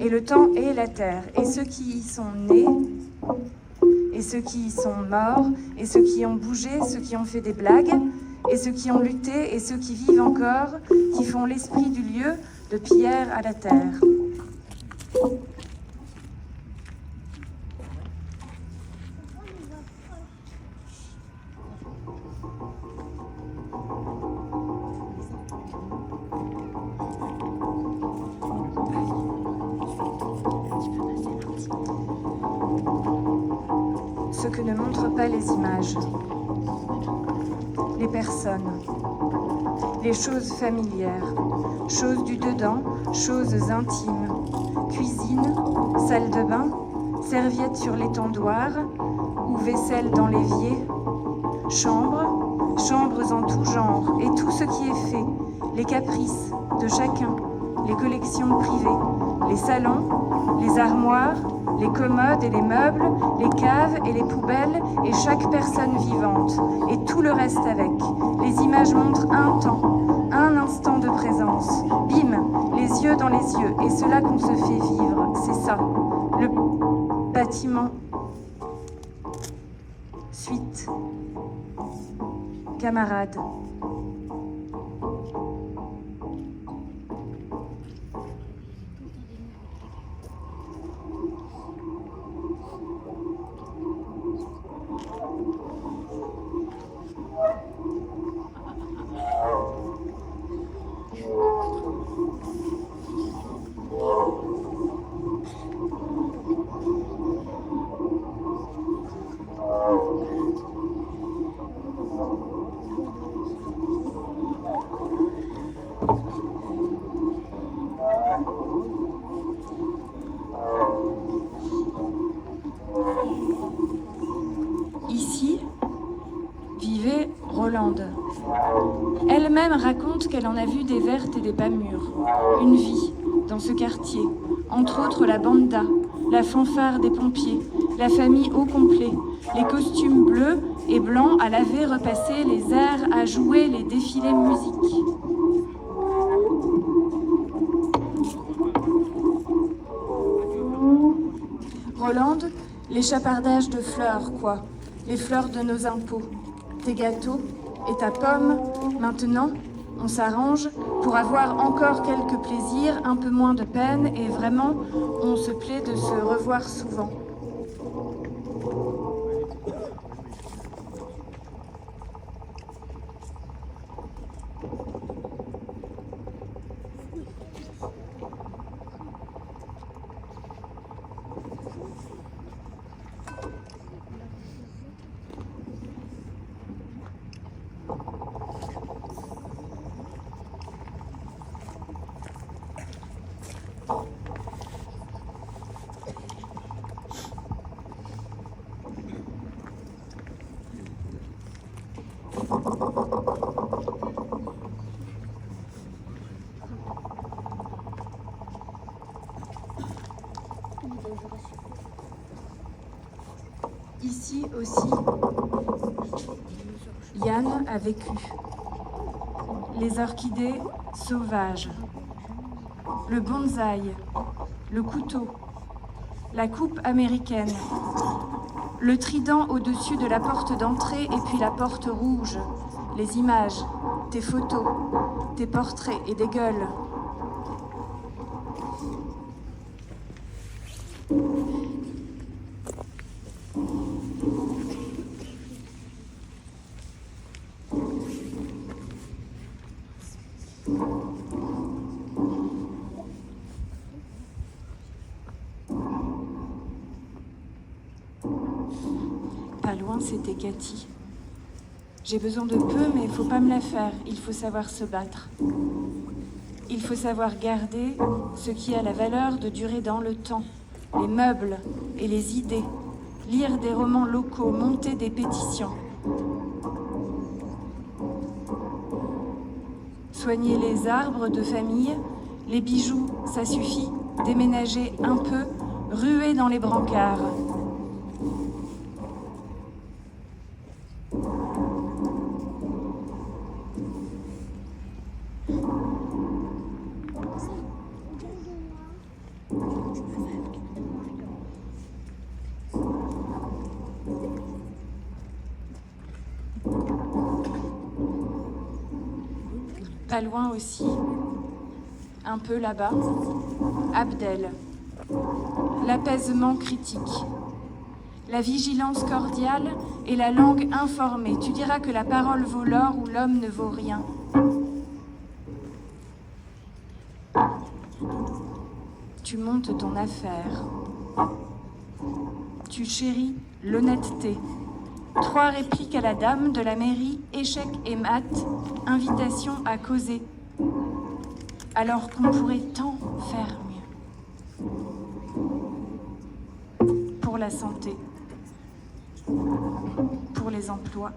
et le temps et la terre, et ceux qui y sont nés, et ceux qui y sont morts, et ceux qui ont bougé, ceux qui ont fait des blagues, et ceux qui ont lutté, et ceux qui vivent encore, qui font l'esprit du lieu, de Pierre à la terre. Ce que ne montrent pas les images, les personnes, les choses familières, choses du dedans, choses intimes, cuisine, salle de bain, serviettes sur l'étendoir ou vaisselle dans l'évier, chambres, chambres en tout genre et tout ce qui est fait, les caprices de chacun, les collections privées, les salons, les armoires, les commodes et les meubles, les caves et les poubelles et chaque personne vivante et tout le reste avec. Les images montrent un temps, un instant de présence. Bim, les yeux dans les yeux et c'est là qu'on se fait vivre, c'est ça. Le bâtiment. Suite. Camarades. Ici vivait Rolande. Elle-même raconte qu'elle en a vu des vertes et des pas mûres. Une vie dans ce quartier, entre autres la banda, la fanfare des pompiers, la famille au complet, les costumes bleus et blancs à laver, repasser, les airs à jouer, les défilés musique. Rolande, l'échappardage de fleurs, quoi. Les fleurs de nos impôts. Tes gâteaux et ta pomme. Maintenant, on s'arrange pour avoir encore quelques plaisirs, un peu moins de peine, et vraiment, on se plaît de se revoir souvent. Ici aussi, Yann a vécu. Les orchidées sauvages, le bonsaï, le couteau, la coupe américaine, le trident au-dessus de la porte d'entrée et puis la porte rouge, les images, tes photos, tes portraits et des gueules. Pas loin, c'était Cathy. J'ai besoin de peu, mais il faut pas me la faire. Il faut savoir se battre. Il faut savoir garder ce qui a la valeur de durer dans le temps. Les meubles et les idées. Lire des romans locaux, monter des pétitions. Soigner les arbres de famille, les bijoux, ça suffit. Déménager un peu, ruer dans les brancards. Pas loin aussi, un peu là-bas, Abdel. L'apaisement critique, la vigilance cordiale et la langue informée. Tu diras que la parole vaut l'or ou l'homme ne vaut rien. Tu montes ton affaire. Tu chéris l'honnêteté. 3 répliques à la dame de la mairie, échec et mat, invitation à causer. Alors qu'on pourrait tant faire mieux. Pour la santé, pour les emplois,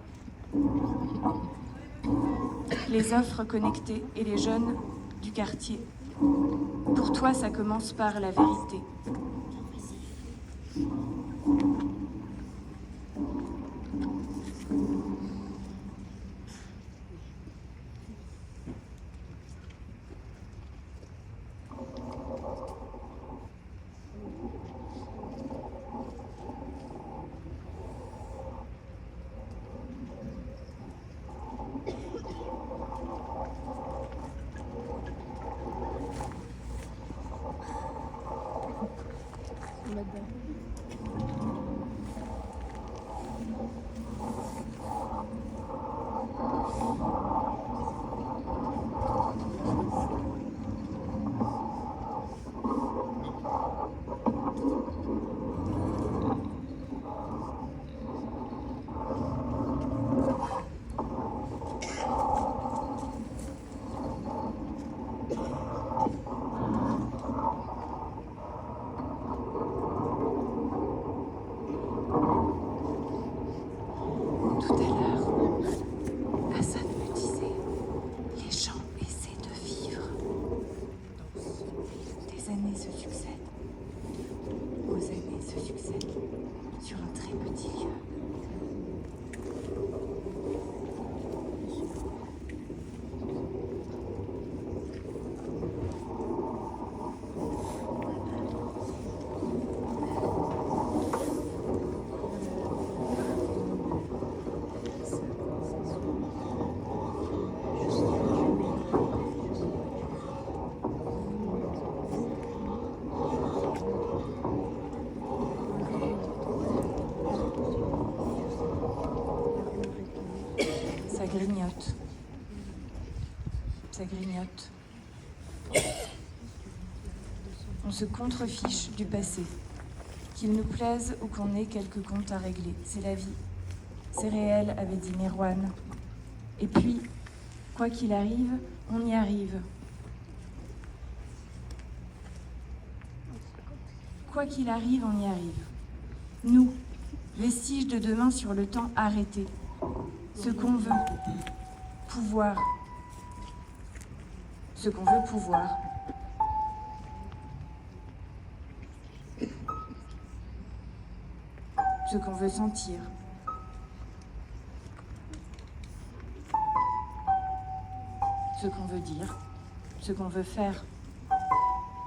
les offres connectées et les jeunes du quartier. Pour toi, ça commence par la vérité. Ça grignote. On se contrefiche du passé. Qu'il nous plaise ou qu'on ait quelques comptes à régler. C'est la vie. C'est réel, avait dit Merwan. Et puis, quoi qu'il arrive, on y arrive. Quoi qu'il arrive, on y arrive. Nous, vestiges de demain sur le temps arrêté. Ce qu'on veut, pouvoir. Ce qu'on veut pouvoir. Ce qu'on veut sentir. Ce qu'on veut dire. Ce qu'on veut faire.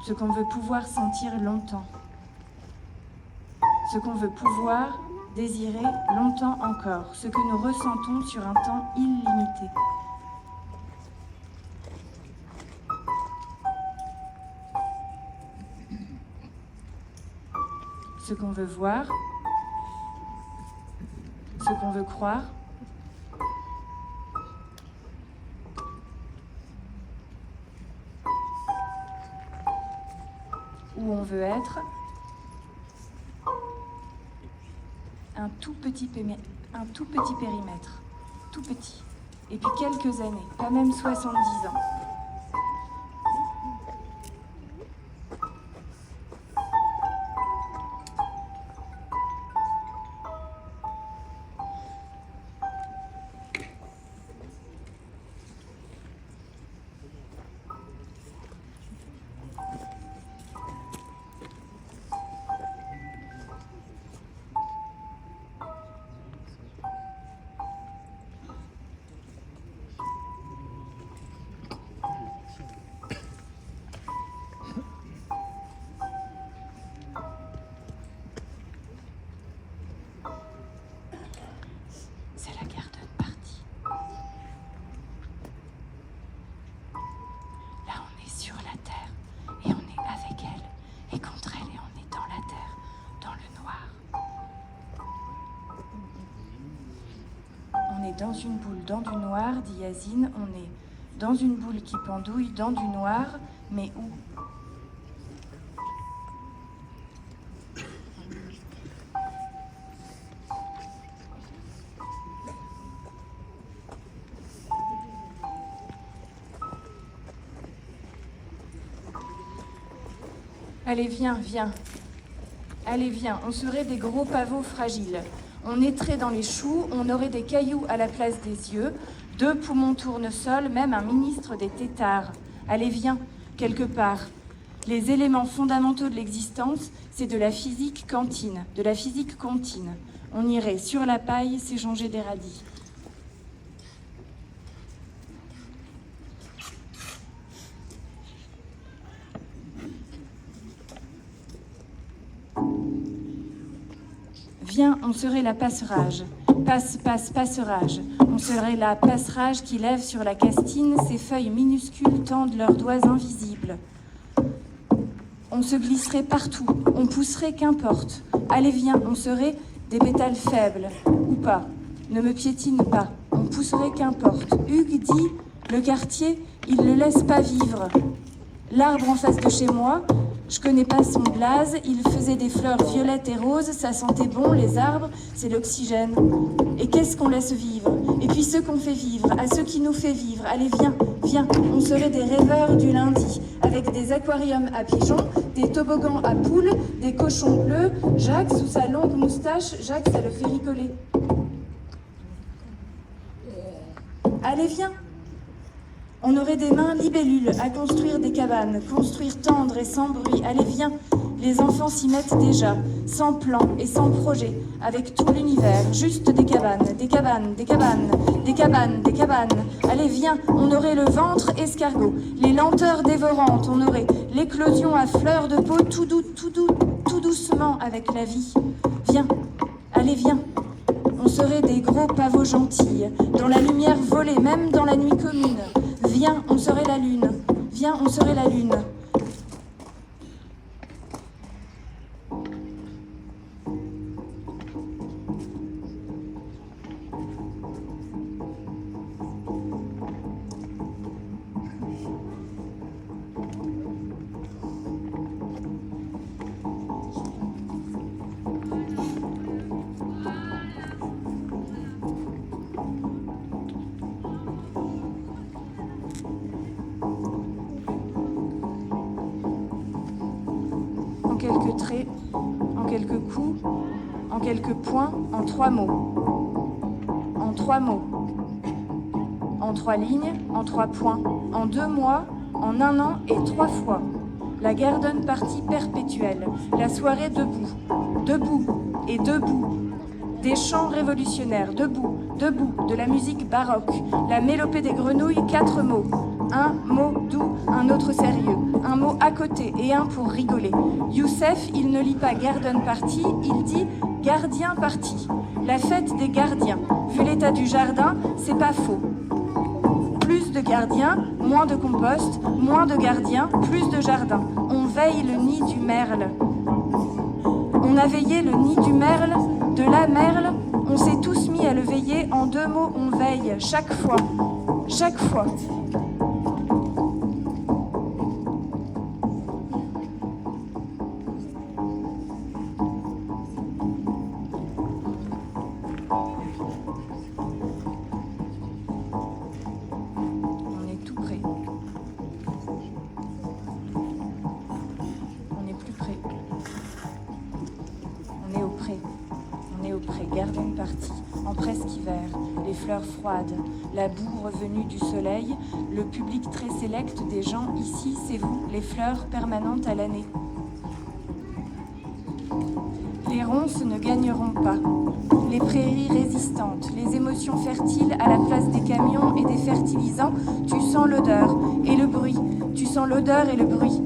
Ce qu'on veut pouvoir sentir longtemps. Ce qu'on veut pouvoir désirer longtemps encore. Ce que nous ressentons sur un temps illimité. Ce qu'on veut voir, ce qu'on veut croire, où on veut être, un tout petit périmètre, tout petit, et puis quelques années, pas même 70 ans. est dans une boule, dans du noir, dit Yazine, on est dans une boule qui pendouille, dans du noir, mais où ? Allez, viens, viens. Allez, viens, on serait des gros pavots fragiles. On naîtrait dans les choux, on aurait des cailloux à la place des yeux, 2 poumons tournesols, même un ministre des têtards. Allez, viens, quelque part. Les éléments fondamentaux de l'existence, c'est de la physique cantine, de la physique contine. On irait sur la paille s'échanger des radis. Viens, on serait la passerage. Passerage. On serait la passerage qui lève sur la castine, ses feuilles minuscules tendent leurs doigts invisibles. On se glisserait partout, on pousserait qu'importe. Allez, viens, on serait des pétales faibles, ou pas. Ne me piétine pas, on pousserait qu'importe. Hugues dit, le quartier, il ne laisse pas vivre. L'arbre en face de chez moi, je connais pas son blaze, il faisait des fleurs violettes et roses, ça sentait bon, les arbres, c'est l'oxygène. Et qu'est-ce qu'on laisse vivre? Et puis ceux qu'on fait vivre, à ceux qui nous fait vivre, allez viens, viens, on serait des rêveurs du lundi, avec des aquariums à pigeons, des toboggans à poules, des cochons bleus, Jacques sous sa longue moustache, Jacques ça le fait rigoler. Allez viens. On aurait des mains libellules à construire des cabanes, construire tendre et sans bruit. Allez, viens, les enfants s'y mettent déjà, sans plan et sans projet, avec tout l'univers, juste des cabanes, des cabanes, des cabanes, des cabanes, des cabanes. Allez, viens, on aurait le ventre escargot, les lenteurs dévorantes, on aurait l'éclosion à fleurs de peau, tout doucement avec la vie. Viens, allez, viens. On serait des gros pavots gentils, dans la lumière volée, même dans la nuit commune. Viens, on serait la lune. Viens, on serait la lune. En quelques traits, en quelques coups, en quelques points, en 3 mots. En 3 mots. En 3 lignes, en 3 points. En 2 mois, en 1 an et 3 fois. La Garden Party perpétuelle. La soirée debout. Debout et debout. Des chants révolutionnaires. Debout, debout. De la musique baroque. La mélopée des grenouilles, 4 mots. Un mot doux, un autre sérieux, un mot à côté et un pour rigoler. Youssef, il ne lit pas Garden Party, il dit Gardien Party. La fête des gardiens. Vu l'état du jardin, c'est pas faux. Plus de gardiens, moins de compost, moins de gardiens, plus de jardin. On veille le nid du merle. On a veillé le nid du merle, de la merle. On s'est tous mis à le veiller. En 2 mots, on veille, chaque fois. Chaque fois. Garden Party, en presque hiver, les fleurs froides, la boue revenue du soleil, le public très sélect des gens ici, c'est vous, les fleurs permanentes à l'année. Les ronces ne gagneront pas, les prairies résistantes, les émotions fertiles à la place des camions et des fertilisants, tu sens l'odeur et le bruit, tu sens l'odeur et le bruit.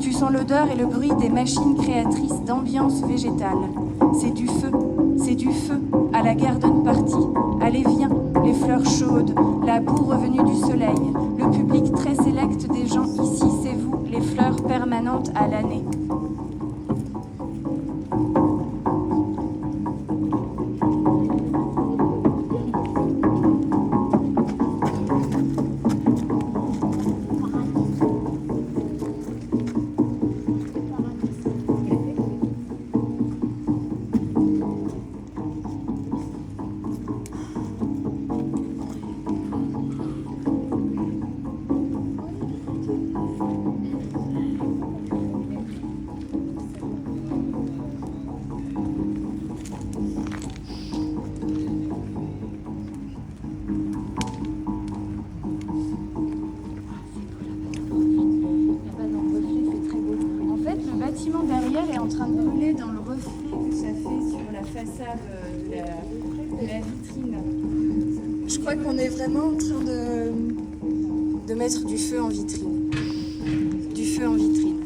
Tu sens l'odeur et le bruit des machines créatrices d'ambiance végétale. C'est du feu à la Garden Party. Allez, viens, les fleurs chaudes, la boue revenue du soleil, le public très sélect des gens ici, c'est vous, les fleurs permanentes à l'année. en train de brûler dans le reflet que ça fait sur la façade de la vitrine. Je crois qu'on est vraiment en train de mettre du feu en vitrine. Du feu en vitrine.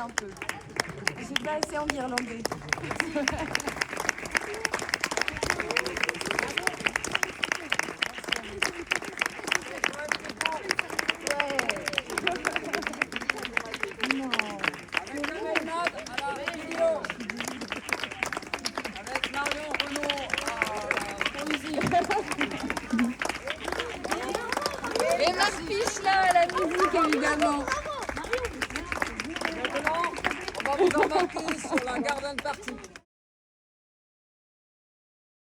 Un peu. J'ai pas assez enguirlandé. Avec Marion Renaud à la poésie. Et Marc Fiche là à la musique évidemment. Maintenant, on va vous embarquer sur la garden party.